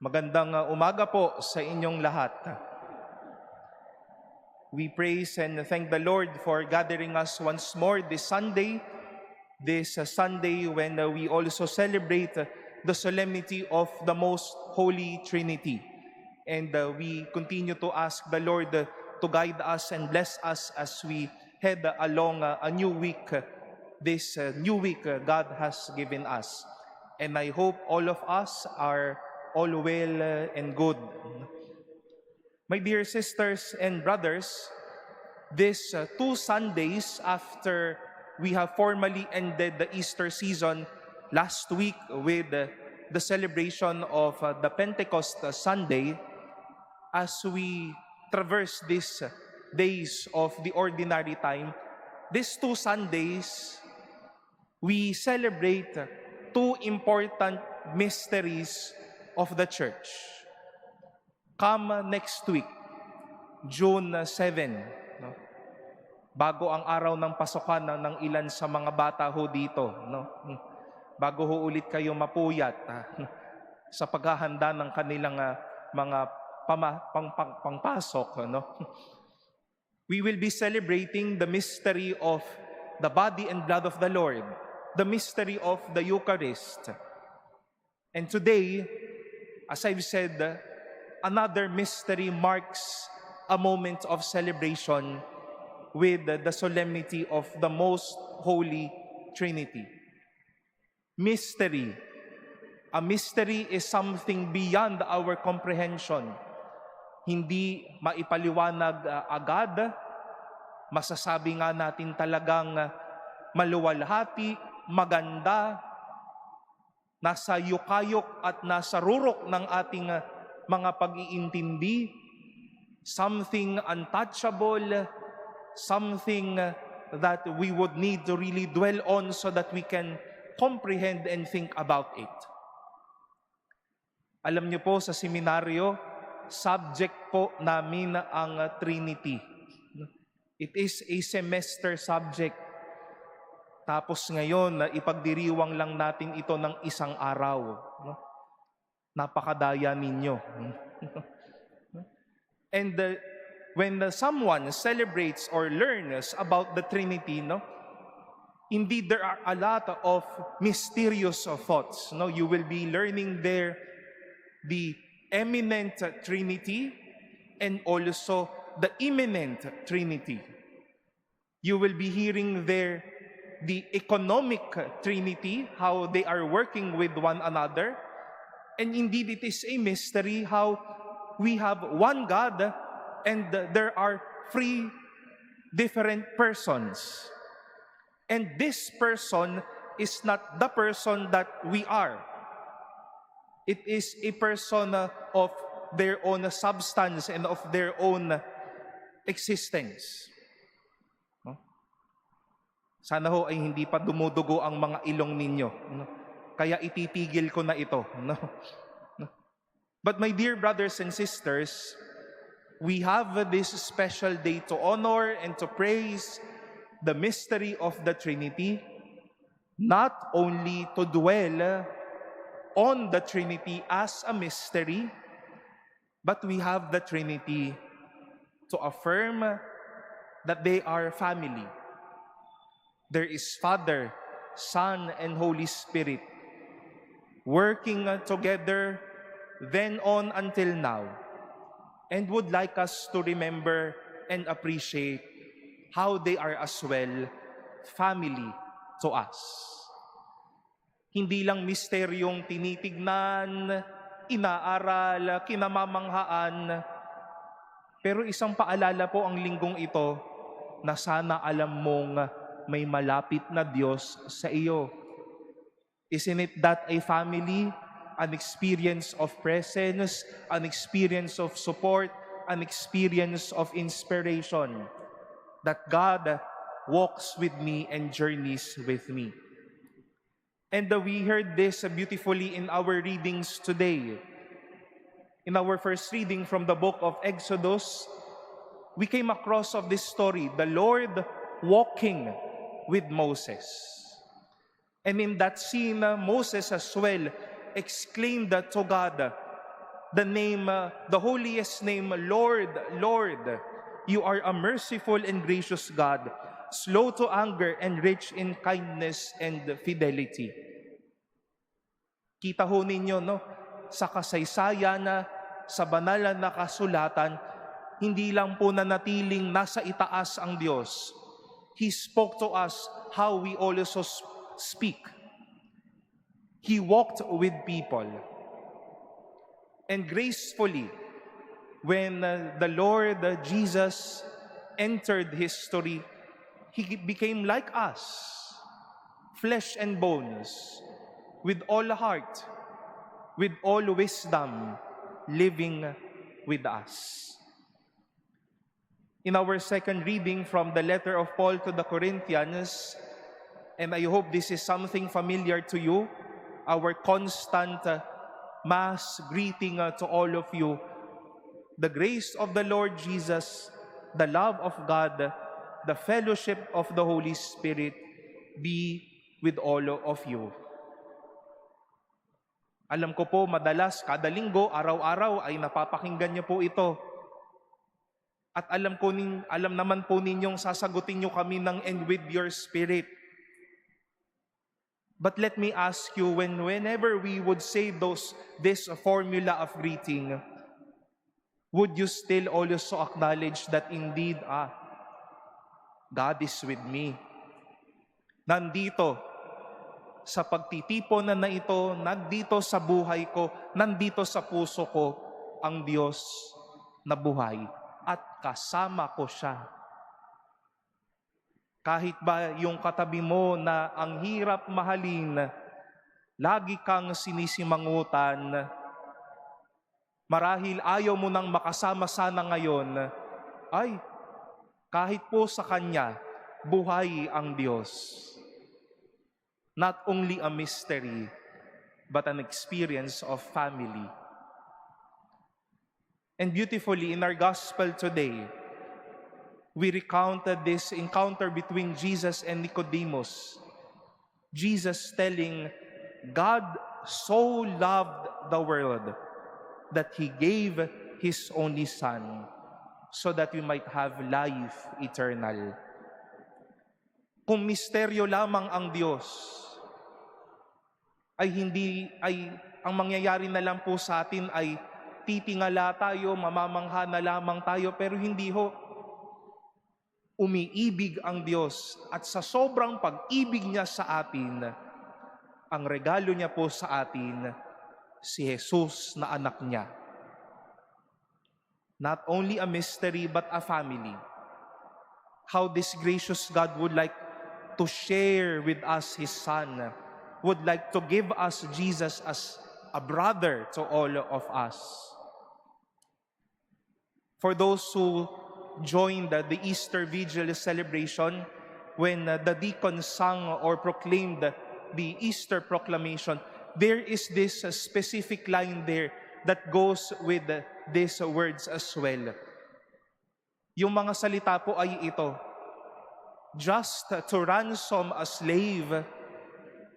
Magandang umaga po sa inyong lahat. We praise and thank the Lord for gathering us once more this Sunday when we also celebrate the solemnity of the Most Holy Trinity. And we continue to ask the Lord to guide us and bless us as we head along a new week, this new week God has given us. And I hope all of us are all well and good. My dear sisters and brothers, these 2 Sundays after we have formally ended the Easter season last week with the celebration of the Pentecost Sunday, as we traverse these days of the ordinary time, these 2 Sundays, we celebrate 2 important mysteries of the Church. Come next week, June 7, no? Bago ang araw ng pasukan ng ilan sa mga bata ho dito, no? Bago ho ulit kayo mapuyat sa paghahanda ng kanilang mga pangpasok, no? We will be celebrating the mystery of the body and blood of the Lord, the mystery of the Eucharist. And today, as I've said, another mystery marks a moment of celebration with the solemnity of the Most Holy Trinity. Mystery. A mystery is something beyond our comprehension. Hindi maipaliwanag agad. Masasabi nga natin talagang maluwalhati, maganda, nasa yukayok at nasa rurok ng ating mga pag-iintindi, something untouchable, something that we would need to really dwell on so that we can comprehend and think about it. Alam niyo po, sa seminaryo, subject po namin ang Trinity. It is a semester subject. Tapos ngayon, ipagdiriwang lang natin ito ng isang araw. No? Napakadaya ninyo. And when someone celebrates or learns about the Trinity, no, indeed there are a lot of mysterious thoughts. No? You will be learning there the eminent Trinity and also the imminent Trinity. You will be hearing there the economic Trinity, how they are working with one another. And indeed, it is a mystery how we have one God and there are 3 different persons. And this person is not the person that we are. It is a person of their own substance and of their own existence. No? Sana ho ay hindi pa dumudugo ang mga ilong ninyo. No? Kaya ititigil ko na ito. No? No? But my dear brothers and sisters, we have this special day to honor and to praise the mystery of the Trinity, not only to dwell on the Trinity as a mystery, but we have the Trinity to affirm that they are family. There is Father, Son, and Holy Spirit working together then on until now, and would like us to remember and appreciate how they are as well family to us. Hindi lang misteryong tinitignan, inaaral, kinamamanghaan, pero isang paalala po ang linggong ito na sana alam mong may malapit na Diyos sa iyo. Isn't it that a family, an experience of presence, an experience of support, an experience of inspiration, that God walks with me and journeys with me. And we heard this beautifully in our readings today. In our first reading from the book of Exodus, we came across of this story, the Lord walking with Moses. And in that scene, Moses as well exclaimed to God, the holiest name, Lord, Lord. You are a merciful and gracious God, slow to anger and rich in kindness and fidelity. Kita ho ninyo, no? Sa kasaysayan na sa banal na kasulatan, hindi lang po nanatiling nasa itaas ang Diyos. He spoke to us how we also speak. He walked with people. And gracefully, when the Lord Jesus entered history, He became like us, flesh and bones, with all heart, with all wisdom, living with us. In our second reading from the letter of Paul to the Corinthians, and I hope this is something familiar to you, our constant mass greeting to all of you, the grace of the Lord Jesus, the love of God, the fellowship of the Holy Spirit be with all of you. Alam ko po, madalas, kada linggo, araw-araw ay napapakinggan niyo po ito. At alam naman po ninyong sasagutin niyo kami ng "and with your spirit." But let me ask you, whenever we would say this formula of greeting, would you still also acknowledge that indeed, God is with me? Nandito sa pagtitipon na ito, nandito sa buhay ko, nandito sa puso ko, ang Diyos na buhay. At kasama ko siya. Kahit ba yung katabi mo na ang hirap mahalin, lagi kang sinisimangutan, marahil ayaw mo nang makasama sana ngayon, ay, kahit po sa Kanya, buhay ang Diyos. Not only a mystery, but an experience of family. And beautifully, in our gospel today, we recounted this encounter between Jesus and Nicodemus. Jesus telling, God so loved the world that He gave His only Son so that we might have life eternal. Kung misteryo lamang ang Diyos, ay ang mangyayari na lang po sa atin ay titingala tayo, mamamangha na lamang tayo, pero hindi ho. Umiibig ang Diyos at sa sobrang pag-ibig niya sa atin, ang regalo niya po sa atin, si Jesus na anak niya. Not only a mystery but a family. How this gracious God would like to share with us His Son, would like to give us Jesus as a brother to all of us. For those who joined the Easter Vigil celebration, when the deacon sang or proclaimed the Easter proclamation, there is this specific line there that goes with these words as well. Yung mga salita po ay ito, just to ransom a slave,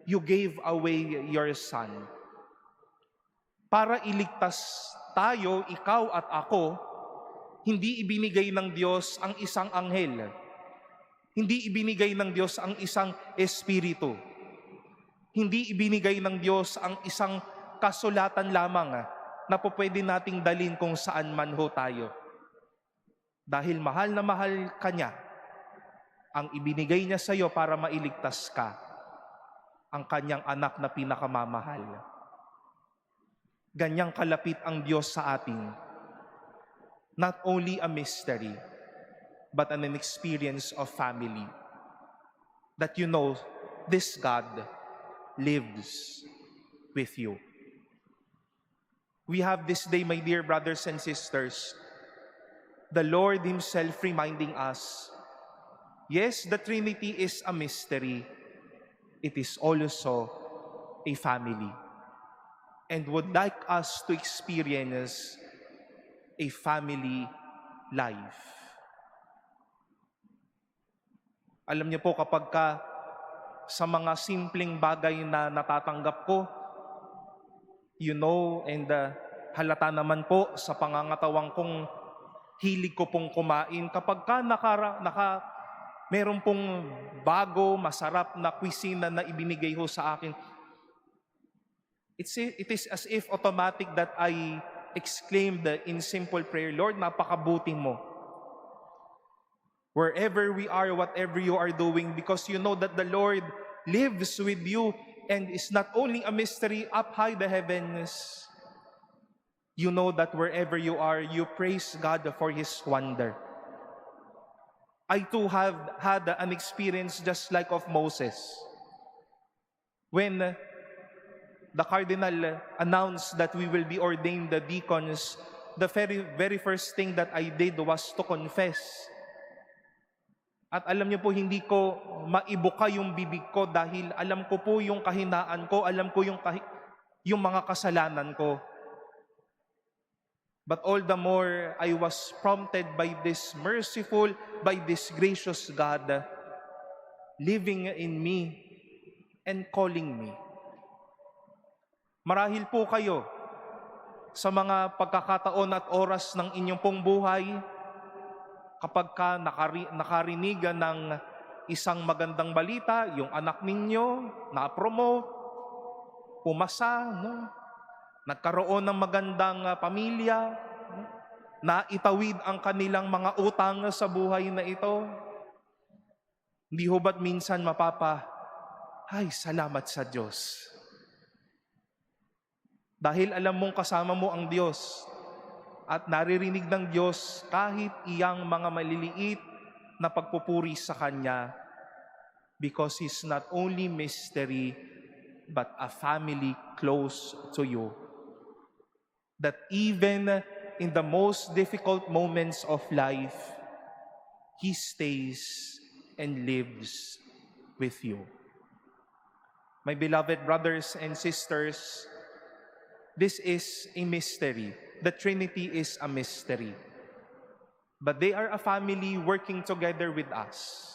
you gave away your son. Para iligtas tayo, ikaw at ako, hindi ibinigay ng Diyos ang isang anghel. Hindi ibinigay ng Diyos ang isang espiritu. Hindi ibinigay ng Diyos ang isang kasulatan lamang na po pwede nating dalhin kung saan man ho tayo. Dahil mahal na mahal ka niya, ang ibinigay niya sa iyo para mailigtas ka, ang kanyang anak na pinakamamahal. Ganyang kalapit ang Diyos sa atin. Not only a mystery, but an experience of family. That you know, this God lives with you. We have this day, my dear brothers and sisters, the Lord Himself reminding us, yes, the Trinity is a mystery. It is also a family. And would like us to experience a family life. Alam niyo po, kapag sa mga simpleng bagay na natatanggap ko, you know, and halata naman po sa pangangatawang kong hilig ko pong kumain kapag meron pong bago, masarap na cuisine na ibinigay ho sa akin. It is as if automatic that I exclaimed in simple prayer, Lord, napakabuti mo. Wherever we are, whatever you are doing, because you know that the Lord lives with you and is not only a mystery up high the heavens. You know that wherever you are, you praise God for His wonder. I too have had an experience just like of Moses. When the cardinal announced that we will be ordained the deacons, the very first thing that I did was to confess. At alam niyo po, hindi ko maibuka yung bibig ko dahil alam ko po yung kahinaan ko, alam ko yung mga kasalanan ko. But all the more, I was prompted by this merciful, by this gracious God, living in me and calling me. Marahil po kayo sa mga pagkakataon at oras ng inyong pong buhay, kapag nakarinig ng isang magandang balita, yung anak ninyo na-promote, pumasa, no? Nagkaroon ng magandang pamilya, naitawid ang kanilang mga utang sa buhay na ito. Hindi ho ba't minsan ay, salamat sa Diyos. Dahil alam mong kasama mo ang Diyos at naririnig ng Diyos kahit iyang mga maliliit na pagpupuri sa Kanya, because He's not only mystery but a family close to you. That even in the most difficult moments of life, He stays and lives with you. My beloved brothers and sisters, this is a mystery. The Trinity is a mystery. But they are a family working together with us.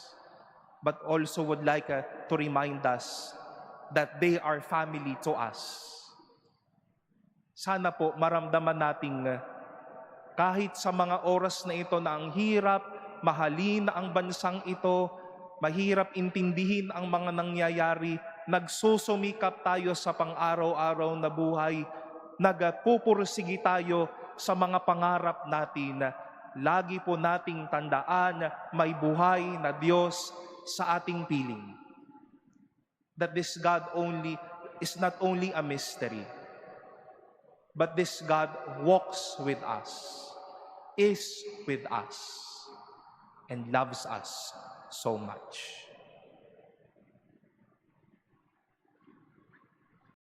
But also would like to remind us that they are family to us. Sana po maramdaman nating kahit sa mga oras na ito na ang hirap, mahalin ang bansang ito, mahirap intindihin ang mga nangyayari, nagsusumikap tayo sa pang-araw-araw na buhay, nagpupursigi tayo sa mga pangarap natin. Lagi po nating tandaan, may buhay na Diyos sa ating piling. That this God is not only a mystery, but this God walks with us, is with us, and loves us so much.